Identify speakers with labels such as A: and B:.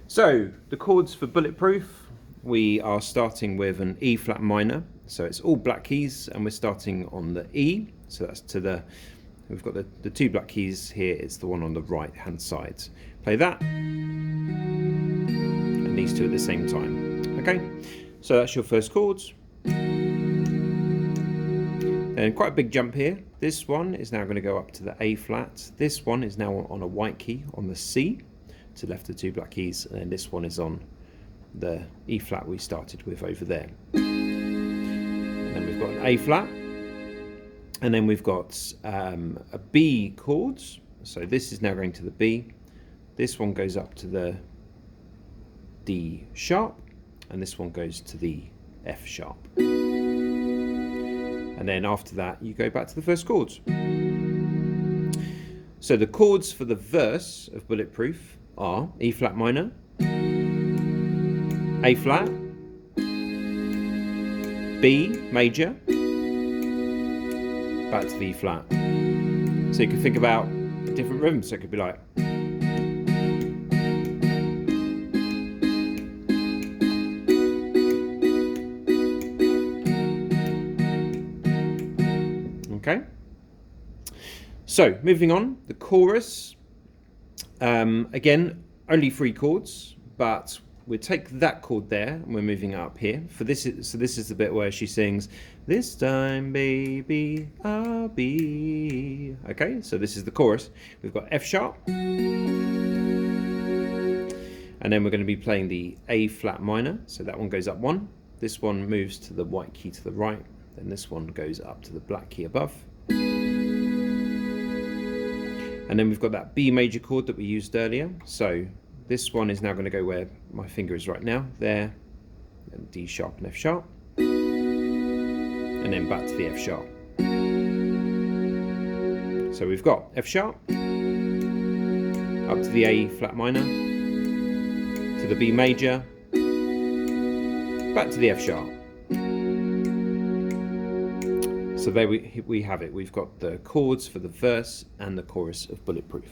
A: So the chords for Bulletproof, we are starting with an E flat minor. So it's all black keys and we're starting on the E. So that's to the, we've got the two black keys here. It's the one on the right hand side. Play that and these two at the same time. Okay, so that's your first chords. Then quite a big jump here. This one is now going to go up to the A flat. This one is now on a white key on the C, to the left of the two black keys, and then this one is on the E flat we started with over there. And then we've got an A flat, and then we've got a B chords. So this is now going to the B. This one goes up to the D sharp, and this one goes to the F sharp. And then after that, you go back to the first chords. So the chords for the verse of Bulletproof are E flat minor, A flat, B major, back to the E flat. So you can think about different rhythms. So it could be like, okay. So moving on, the chorus. Again, only 3 chords, but we take that chord there and we're moving up here. For this, so this is the bit where she sings, "This time, baby, I'll be." Okay, so this is the chorus. We've got F sharp, and then we're going to be playing the A flat minor. So that one goes up 1. This one moves to the white key to the right. Then this one goes up to the black key above. And then we've got that B major chord that we used earlier. So this one is now going to go where my finger is right now, there, and D sharp and F sharp, and then back to the F sharp. So we've got F sharp, up to the A flat minor, to the B major, back to the F sharp. So there we have it. We've got the chords for the verse and the chorus of Bulletproof.